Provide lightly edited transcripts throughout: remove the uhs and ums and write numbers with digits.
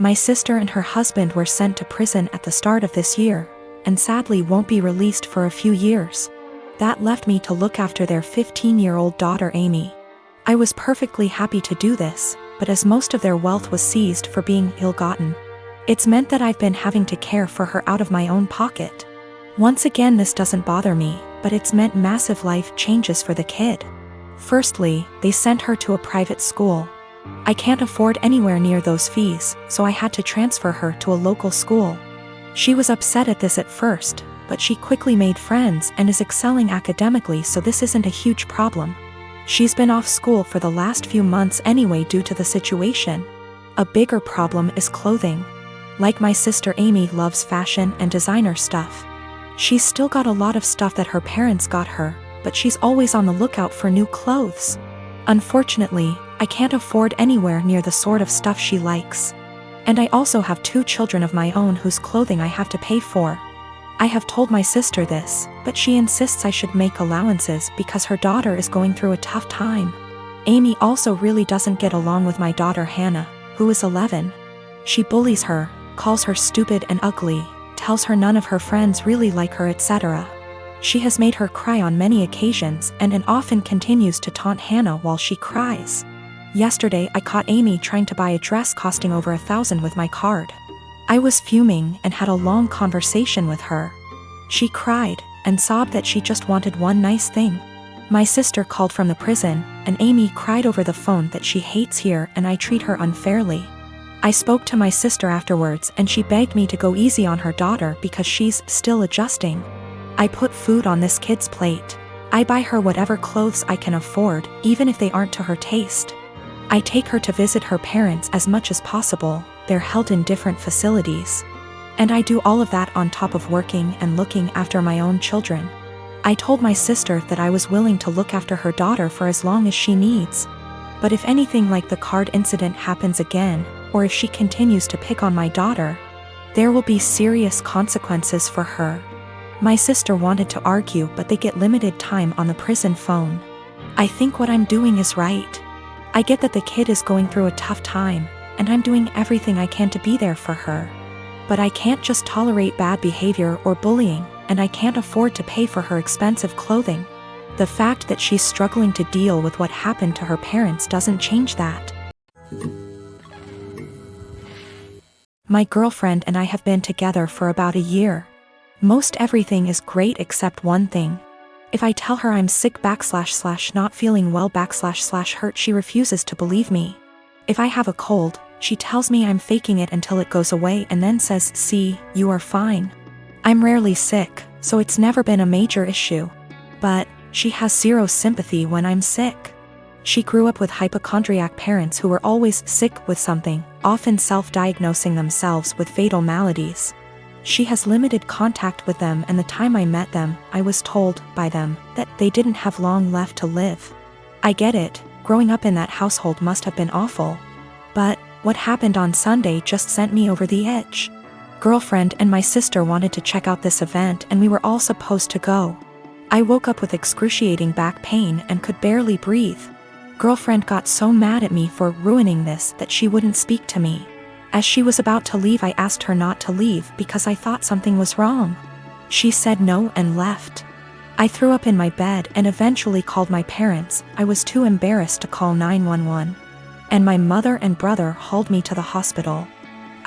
My sister and her husband were sent to prison at the start of this year, and sadly won't be released for a few years. That left me to look after their 15-year-old daughter Amy. I was perfectly happy to do this, but as most of their wealth was seized for being ill-gotten, it's meant that I've been having to care for her out of my own pocket. Once again, this doesn't bother me, but it's meant massive life changes for the kid. Firstly, they sent her to a private school. I can't afford anywhere near those fees, so I had to transfer her to a local school. She was upset at this at first, but she quickly made friends and is excelling academically, so this isn't a huge problem. She's been off school for the last few months anyway due to the situation. A bigger problem is clothing. Like my sister Amy loves fashion and designer stuff. She's still got a lot of stuff that her parents got her, but she's always on the lookout for new clothes. Unfortunately, I can't afford anywhere near the sort of stuff she likes. And I also have 2 children of my own whose clothing I have to pay for. I have told my sister this, but she insists I should make allowances because her daughter is going through a tough time. Amy also really doesn't get along with my daughter Hannah, who is 11. She bullies her, calls her stupid and ugly, tells her none of her friends really like her, etc. She has made her cry on many occasions and often continues to taunt Hannah while she cries. Yesterday I caught Amy trying to buy a dress costing over $1,000 with my card. I was fuming and had a long conversation with her. She cried and sobbed that she just wanted one nice thing. My sister called from the prison, and Amy cried over the phone that she hates here and I treat her unfairly. I spoke to my sister afterwards and she begged me to go easy on her daughter because she's still adjusting. I put food on this kid's plate. I buy her whatever clothes I can afford, even if they aren't to her taste. I take her to visit her parents as much as possible. They're held in different facilities. And I do all of that on top of working and looking after my own children. I told my sister that I was willing to look after her daughter for as long as she needs. But if anything like the card incident happens again, or if she continues to pick on my daughter, there will be serious consequences for her. My sister wanted to argue, but they get limited time on the prison phone. I think what I'm doing is right. I get that the kid is going through a tough time, and I'm doing everything I can to be there for her. But I can't just tolerate bad behavior or bullying, and I can't afford to pay for her expensive clothing. The fact that she's struggling to deal with what happened to her parents doesn't change that. My girlfriend and I have been together for about a year. Most everything is great except one thing. If I tell her I'm sick / not feeling well / hurt, she refuses to believe me. If I have a cold, she tells me I'm faking it until it goes away and then says, "See, you are fine." I'm rarely sick, so it's never been a major issue. But she has zero sympathy when I'm sick. She grew up with hypochondriac parents who were always sick with something, often self-diagnosing themselves with fatal maladies. She has limited contact with them, and the time I met them, I was told by them that they didn't have long left to live. I get it, growing up in that household must have been awful. But what happened on Sunday just sent me over the edge. Girlfriend and my sister wanted to check out this event and we were all supposed to go. I woke up with excruciating back pain and could barely breathe. Girlfriend got so mad at me for ruining this that she wouldn't speak to me. As she was about to leave, I asked her not to leave because I thought something was wrong. She said no and left. I threw up in my bed and eventually called my parents. I was too embarrassed to call 911. And my mother and brother hauled me to the hospital.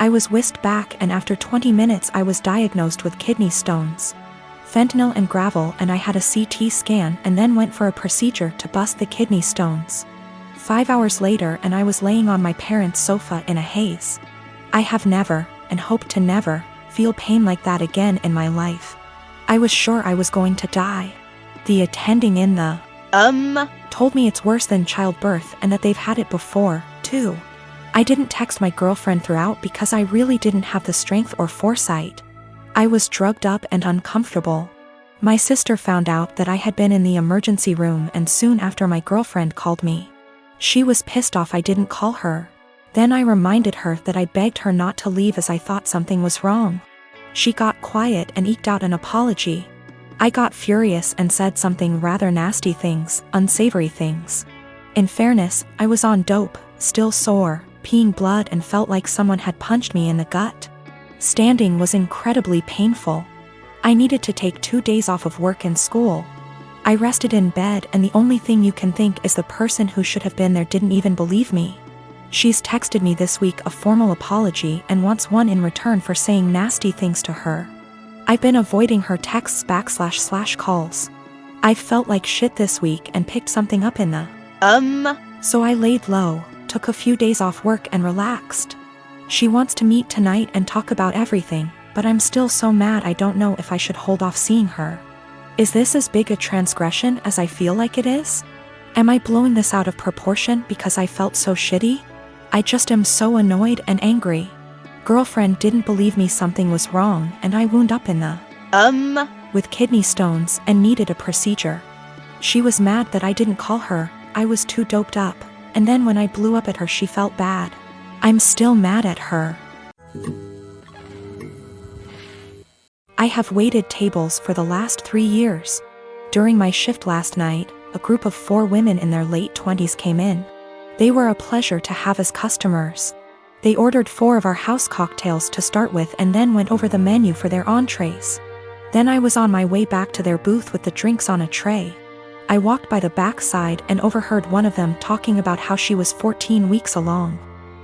I was whisked back, and after 20 minutes I was diagnosed with kidney stones. Fentanyl and gravel, and I had a CT scan and then went for a procedure to bust the kidney stones. 5 hours later and I was laying on my parents' sofa in a haze. I have never, and hope to never, feel pain like that again in my life. I was sure I was going to die. The attending in the told me it's worse than childbirth and that they've had it before, too. I didn't text my girlfriend throughout because I really didn't have the strength or foresight. I was drugged up and uncomfortable. My sister found out that I had been in the emergency room, and soon after my girlfriend called me. She was pissed off I didn't call her. Then I reminded her that I begged her not to leave as I thought something was wrong. She got quiet and eked out an apology. I got furious and said something rather nasty things, unsavory things. In fairness, I was on dope, still sore, peeing blood and felt like someone had punched me in the gut. Standing was incredibly painful. I needed to take 2 days off of work and school. I rested in bed, and the only thing you can think is the person who should have been there didn't even believe me. She's texted me this week a formal apology and wants one in return for saying nasty things to her. I've been avoiding her texts / calls. I've felt like shit this week and picked something up in the So I laid low, took a few days off work and relaxed. She wants to meet tonight and talk about everything, but I'm still so mad I don't know if I should hold off seeing her. Is this as big a transgression as I feel like it is? Am I blowing this out of proportion because I felt so shitty? I just am so annoyed and angry. Girlfriend didn't believe me something was wrong, and I wound up in the with kidney stones and needed a procedure. She was mad that I didn't call her. I was too doped up, and then when I blew up at her she felt bad. I'm still mad at her. I have waited tables for the last 3 years. During my shift last night, a group of 4 women in their late 20s came in. They were a pleasure to have as customers. They ordered 4 of our house cocktails to start with and then went over the menu for their entrees. Then I was on my way back to their booth with the drinks on a tray. I walked by the backside and overheard one of them talking about how she was 14 weeks along.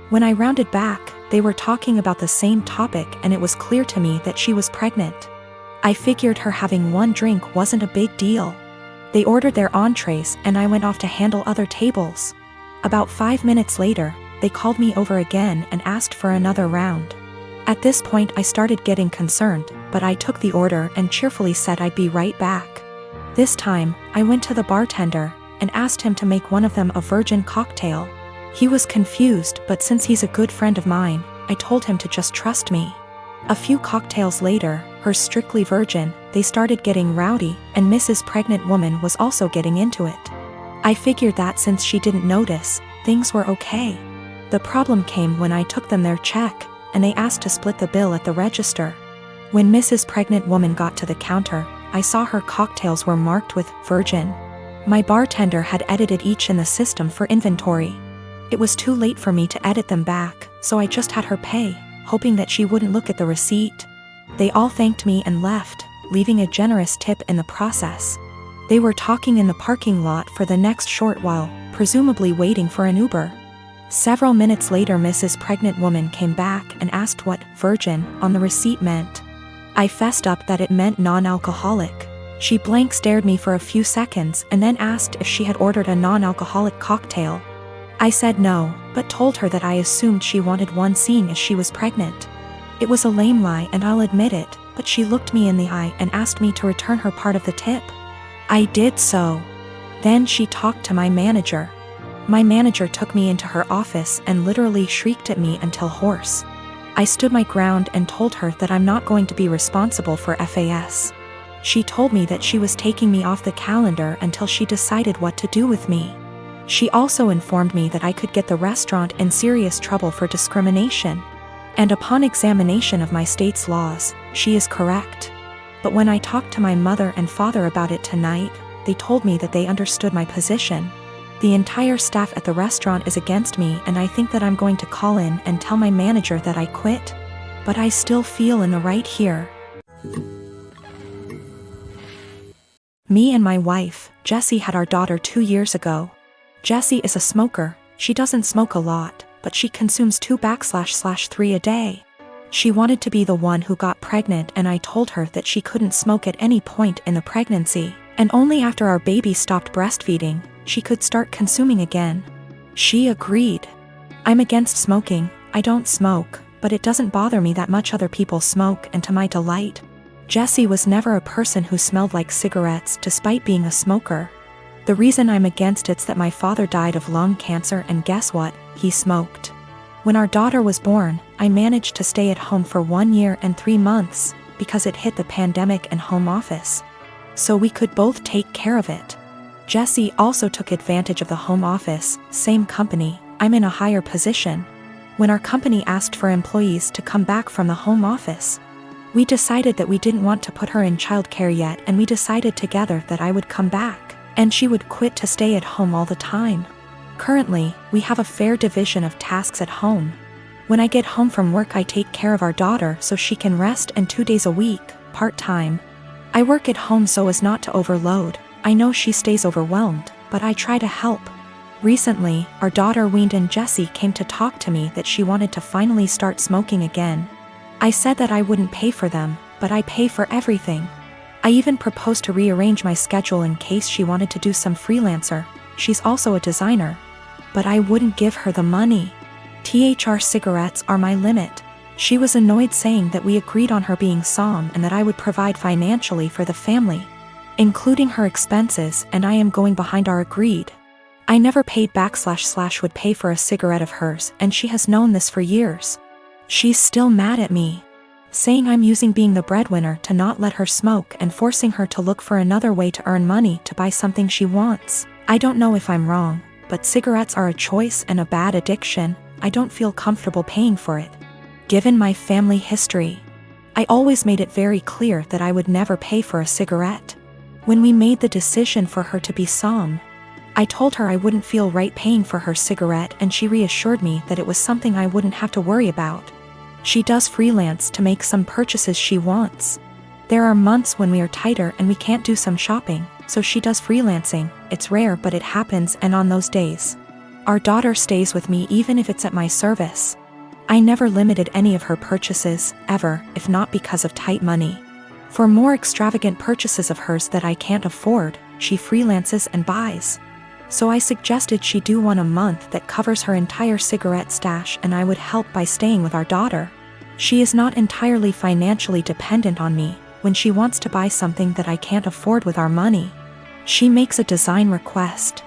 When I rounded back, they were talking about the same topic, and it was clear to me that she was pregnant. I figured her having 1 drink wasn't a big deal. They ordered their entrees and I went off to handle other tables. About 5 minutes later, they called me over again and asked for another round. At this point I started getting concerned, but I took the order and cheerfully said I'd be right back. This time, I went to the bartender and asked him to make one of them a virgin cocktail. He was confused, but since he's a good friend of mine, I told him to just trust me. A few cocktails later, her strictly virgin, they started getting rowdy, and Mrs. Pregnant Woman was also getting into it. I figured that since she didn't notice, things were okay. The problem came when I took them their check, and they asked to split the bill at the register. When Mrs. Pregnant Woman got to the counter, I saw her cocktails were marked with virgin. My bartender had edited each in the system for inventory. It was too late for me to edit them back, so I just had her pay, hoping that she wouldn't look at the receipt. They all thanked me and left, leaving a generous tip in the process. They were talking in the parking lot for the next short while, presumably waiting for an Uber. Several minutes later, Mrs. Pregnant Woman came back and asked what virgin on the receipt meant. I fessed up that it meant non-alcoholic. She blank stared me for a few seconds and then asked if she had ordered a non-alcoholic cocktail. I said no, but told her that I assumed she wanted one seeing as she was pregnant. It was a lame lie and I'll admit it, but she looked me in the eye and asked me to return her part of the tip. I did so. Then she talked to my manager. My manager took me into her office and literally shrieked at me until hoarse. I stood my ground and told her that I'm not going to be responsible for FAS. She told me that she was taking me off the calendar until she decided what to do with me. She also informed me that I could get the restaurant in serious trouble for discrimination. And upon examination of my state's laws, she is correct. But when I talked to my mother and father about it tonight, they told me that they understood my position. The entire staff at the restaurant is against me, and I think that I'm going to call in and tell my manager that I quit. But I still feel in the right here. Me and my wife, Jessie, had our daughter 2 years ago. Jessie is a smoker. She doesn't smoke a lot, but she consumes 2/3 a day. She wanted to be the one who got pregnant, and I told her that she couldn't smoke at any point in the pregnancy, and only after our baby stopped breastfeeding, she could start consuming again. She agreed. I'm against smoking. I don't smoke, but it doesn't bother me that much other people smoke, and to my delight, Jessie was never a person who smelled like cigarettes despite being a smoker. The reason I'm against it's that my father died of lung cancer, and guess what? He smoked. When our daughter was born, I managed to stay at home for 1 year and 3 months, because it hit the pandemic and home office. So we could both take care of it. Jessie also took advantage of the home office, same company, I'm in a higher position. When our company asked for employees to come back from the home office, we decided that we didn't want to put her in childcare yet, and we decided together that I would come back, and she would quit to stay at home all the time. Currently, we have a fair division of tasks at home. When I get home from work, I take care of our daughter so she can rest, and 2 days a week, part-time, I work at home so as not to overload. I know she stays overwhelmed, but I try to help. Recently, our daughter weaned and Jessie came to talk to me that she wanted to finally start smoking again. I said that I wouldn't pay for them, but I pay for everything. I even proposed to rearrange my schedule in case she wanted to do some freelancer. She's also a designer. But I wouldn't give her the money. Cigarettes are my limit. She was annoyed, saying that we agreed on her being somm and that I would provide financially for the family, including her expenses, and I am going behind our agreed. I never paid back / would pay for a cigarette of hers, and she has known this for years. She's still mad at me, saying I'm using being the breadwinner to not let her smoke and forcing her to look for another way to earn money to buy something she wants. I don't know if I'm wrong, but cigarettes are a choice and a bad addiction. I don't feel comfortable paying for it. Given my family history, I always made it very clear that I would never pay for a cigarette. When we made the decision for her to be somm, I told her I wouldn't feel right paying for her cigarette, and she reassured me that it was something I wouldn't have to worry about. She does freelance to make some purchases she wants. There are months when we are tighter and we can't do some shopping, so she does freelancing. It's rare, but it happens, and on those days, our daughter stays with me even if it's at my service. I never limited any of her purchases, ever, if not because of tight money. For more extravagant purchases of hers that I can't afford, she freelances and buys. So I suggested she do one a month that covers her entire cigarette stash, and I would help by staying with our daughter. She is not entirely financially dependent on me. When she wants to buy something that I can't afford with our money, she makes a design request.